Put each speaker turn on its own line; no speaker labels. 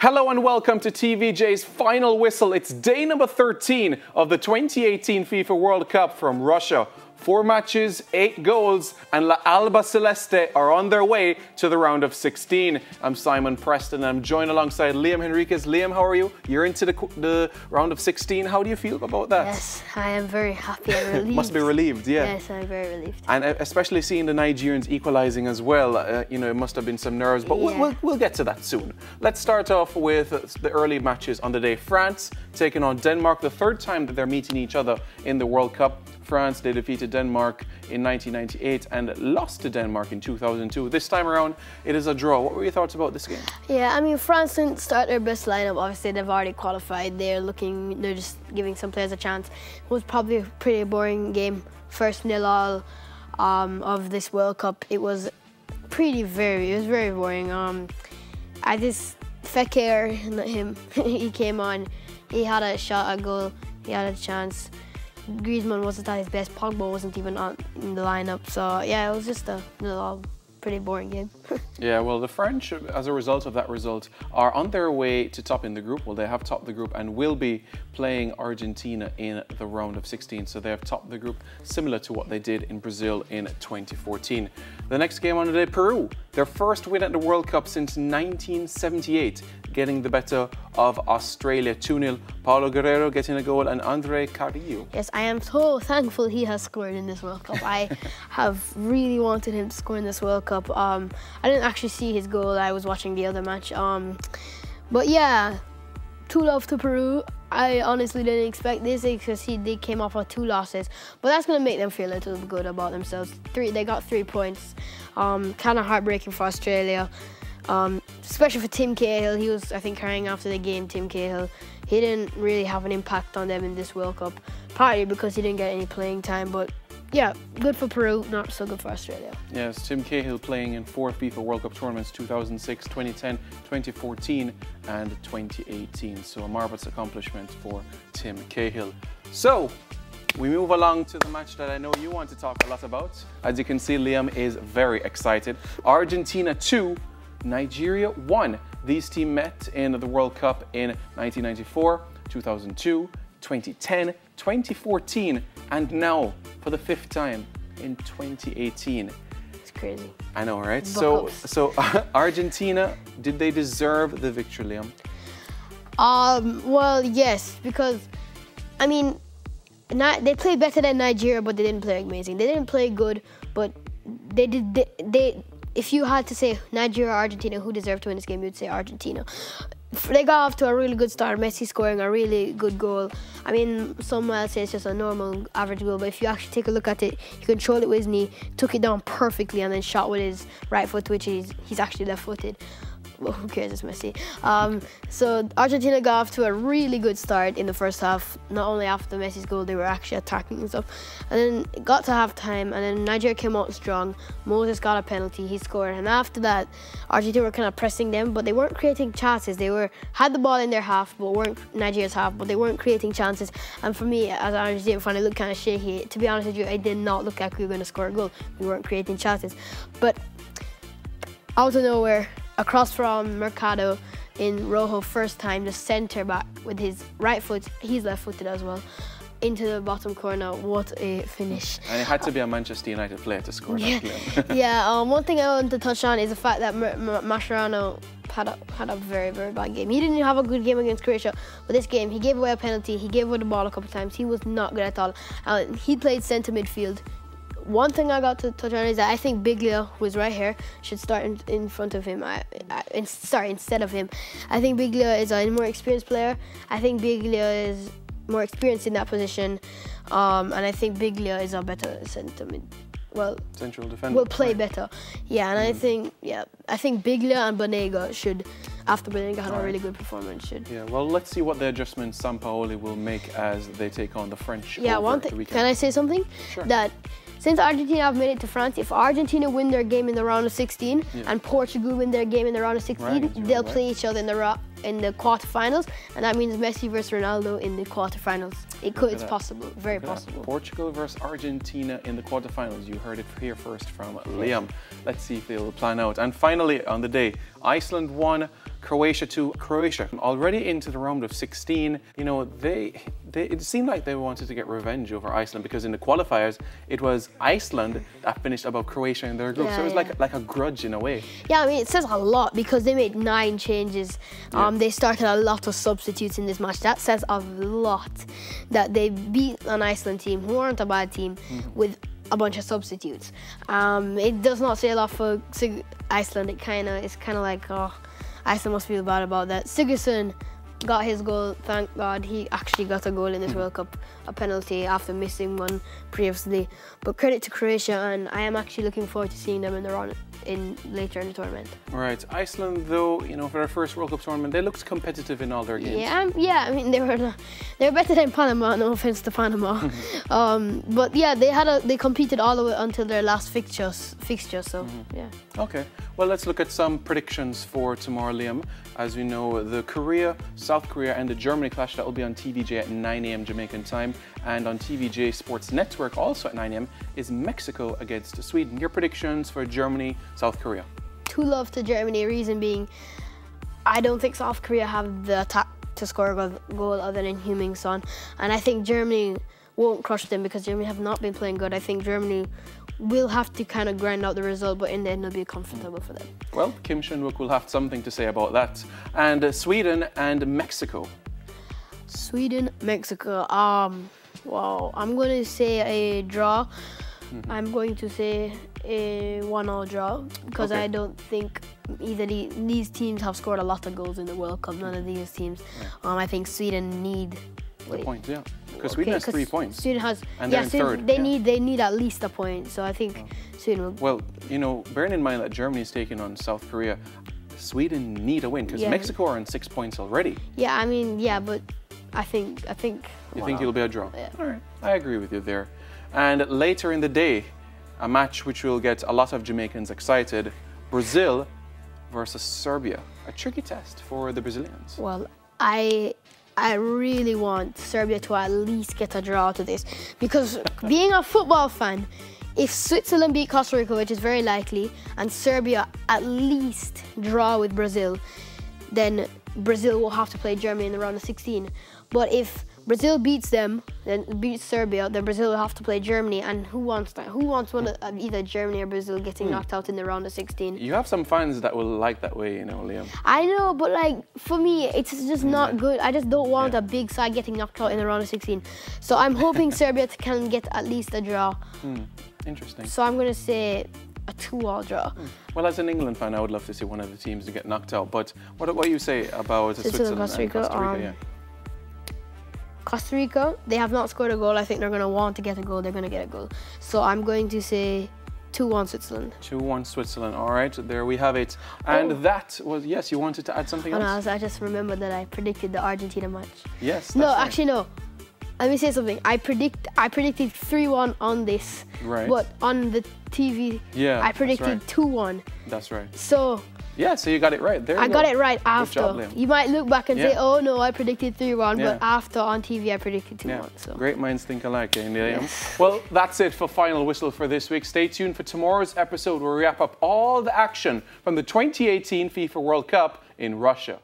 Hello and welcome to TVJ's Final Whistle. It's day number 13 of the 2018 FIFA World Cup from Russia. 4 matches, 8 goals, and La Alba Celeste are on their way to the round of 16. I'm Simon Preston and I'm joined alongside Liam Henriquez. Liam, how are you? You're into the round of 16. How do you feel about that?
Yes, I am very happy and relieved.
Must be relieved, yeah.
Yes, I'm very relieved.
And especially seeing the Nigerians equalising as well, you know, it must have been some nerves, but
Yeah.
we'll get to that soon. Let's start off with the early matches on the day. France taking on Denmark, the 3rd time that they're meeting each other in the World Cup. France, they defeated Denmark in 1998 and lost to Denmark in 2002. This time around, it is a draw. What were your thoughts about this game?
Yeah, I mean, France didn't start their best lineup. Obviously, they've already qualified. They're just giving some players a chance. It was probably a pretty boring game. First 0-0 of this World Cup. It was very boring. I just Fekir, not him. He came on. He had a shot, a goal. He had a chance. Griezmann wasn't at his best. Pogba wasn't even in the lineup. So yeah, it was just a little pretty boring game.
Yeah, well, the French, as a result of that result, are on their way to topping the group. Well, they have topped the group and will be playing Argentina in the round of 16. So they have topped the group, similar to what they did in Brazil in 2014. The next game on the day, Peru, their first win at the World Cup since 1978, getting the better of Australia 2-0. Paulo Guerrero getting a goal and Andre Carrillo.
Yes, I am so thankful he has scored in this World Cup. I have really wanted him to score in this World Cup. I didn't actually see his goal. I was watching the other match. But yeah, 2-0 to Peru. I honestly didn't expect this because they came off of 2 losses. But that's going to make them feel a little good about themselves. They got 3 points. Kind of heartbreaking for Australia. Especially for Tim Cahill. He was, I think, carrying after the game, Tim Cahill. He didn't really have an impact on them in this World Cup, partly because he didn't get any playing time, but yeah, good for Peru, not so good for Australia.
Yes, Tim Cahill playing in 4 FIFA World Cup tournaments, 2006, 2010, 2014 and 2018. So a marvellous accomplishment for Tim Cahill. So, we move along to the match that I know you want to talk a lot about. As you can see, Liam is very excited. Argentina 2, Nigeria 1. These teams met in the World Cup in 1994, 2002, 2010, 2014, and now for the 5th time in 2018.
It's crazy.
I know, right? So Argentina, did they deserve the victory, Liam?
Well, yes, because I mean, they played better than Nigeria, but they didn't play amazing. They didn't play good, but they did. If you had to say Nigeria or Argentina, who deserved to win this game, you'd say Argentina. They got off to a really good start. Messi scoring a really good goal. I mean, some might say it's just a normal, average goal, but if you actually take a look at it, he controlled it with his knee, took it down perfectly, and then shot with his right foot, which he's actually left-footed. Well, who cares, it's Messi. So Argentina got off to a really good start in the first half. Not only after Messi's goal, they were actually attacking and stuff. And then it got to half-time, and then Nigeria came out strong. Moses got a penalty, he scored. And after that, Argentina were kind of pressing them, but they weren't creating chances. They had the ball in their half, but weren't Nigeria's half, but they weren't creating chances. And for me, as an Argentinian fan, it looked kind of shaky. To be honest with you, it did not look like we were going to score a goal. We weren't creating chances. But out of nowhere, across from Mercado in Rojo, first time, the centre back with his right foot, he's left-footed as well, into the bottom corner. What a finish.
And it had to be a Manchester United player to score that game.
Yeah, one thing I want to touch on is the fact that Mascherano had a very bad game. He didn't have a good game against Croatia, but this game, he gave away a penalty, he gave away the ball a couple of times. He was not good at all. He played centre midfield. One thing I got to touch on is that I think Biglia, who is right here, should start in front of him. Sorry, instead of him. I think Biglia is a more experienced player. I think Biglia is more experienced in that position, and I think Biglia is a better central defender. Will play better. Yeah, and I think Biglia and Banega should, after Banega had a really good performance, should.
Yeah, well, let's see what the adjustments Sampaoli will make as they take on the French.
Yeah, one thing. Can I say something?
Sure.
That since Argentina have made it to France, if Argentina win their game in the round of 16 and Portugal win their game in the round of 16, they'll play each other in the quarterfinals, and that means Messi versus Ronaldo in the quarterfinals. It's possible, very possible.
Portugal versus Argentina in the quarterfinals. You heard it here first from Liam. Let's see if they'll plan out. And finally, on the day, Iceland won, Croatia to Croatia. Already into the round of 16, you know, it seemed like they wanted to get revenge over Iceland, because in the qualifiers, it was Iceland that finished above Croatia in their group.
Yeah,
so it was like a grudge in a way.
Yeah, I mean, it says a lot because they made 9 changes. They started a lot of substitutes in this match. That says a lot that they beat an Iceland team who aren't a bad team with a bunch of substitutes. It does not say a lot for Iceland. It's kind of like, oh, Iceland must feel bad about that. Sigurdsson got his goal. Thank God he actually got a goal in this World Cup, a penalty after missing one previously. But credit to Croatia, and I am actually looking forward to seeing them in the run later in the tournament.
Right, Iceland though, you know, for their first World Cup tournament, they looked competitive in all their games.
Yeah, I mean they were better than Panama. No offense to Panama, but yeah, they competed all the way until their last fixture. So yeah.
Okay, well, let's look at some predictions for tomorrow, Liam. As we know, the South Korea and the Germany clash, that will be on TVJ at 9 a.m. Jamaican time, and on TVJ Sports Network also at 9 a.m. is Mexico against Sweden. Your predictions for Germany, South Korea?
2-0 to Germany. Reason being, I don't think South Korea have the attack to score a goal other than Heung-min Son, and I think Germany won't crush them because Germany have not been playing good. I think Germany will have to kind of grind out the result, but in the end it'll be comfortable for them.
Well, Kim Shin-wook will have something to say about that. And Sweden and Mexico.
Sweden, Mexico. Wow, I'm going to say a draw. I'm going to say a 1-1 draw because I don't think either these teams have scored a lot of goals in the World Cup. None of these teams. I think Sweden need
the point, yeah. Because Sweden has 3 points.
Sweden has,
and they're in third.
They need at least a point. So I think Sweden will.
Well, you know, bearing in mind that Germany is taking on South Korea, Sweden need a win because Mexico are on 6 points already.
Yeah, I mean, yeah, but I think.
You think it'll be a draw?
Yeah.
All right, I agree with you there. And later in the day, a match which will get a lot of Jamaicans excited: Brazil versus Serbia. A tricky test for the Brazilians.
Well, I really want Serbia to at least get a draw to this, because being a football fan, if Switzerland beat Costa Rica, which is very likely, and Serbia at least draw with Brazil, then Brazil will have to play Germany in the round of 16. But if Brazil beats them, then beats Serbia, then Brazil will have to play Germany, and who wants that? Who wants one of either Germany or Brazil getting knocked out in the round of 16?
You have some fans that will like that way, you know, Liam.
I know, but like for me, it's just not good. I just don't want a big side getting knocked out in the round of 16. So I'm hoping Serbia can get at least a draw.
Interesting.
So I'm going to say a 2-2 draw.
Well, as an England fan, I would love to see one of the teams to get knocked out. But what do you say about Switzerland and Costa Rica?
Costa Rica, they have not scored a goal. I think they're going to want to get a goal. They're going to get a goal. So I'm going to say 2-1 Switzerland. 2-1
Switzerland. All right, there we have it. And that was, yes, you wanted to add something else?
No, I just remembered that I predicted the Argentina match.
Yes,
no, right. Actually, no. Let me say something. I predicted 3-1 on this.
Right.
But on the TV, I predicted 2-1.
That's right.
So...
yeah, so you got it right. There you go.
I got it right after.
Good job, Liam.
You might look back and say, oh no, I predicted 3-1, but after on TV I predicted 2-1. So.
Great minds think alike, eh, Liam? Well, that's it for Final Whistle for this week. Stay tuned for tomorrow's episode where we wrap up all the action from the 2018 FIFA World Cup in Russia.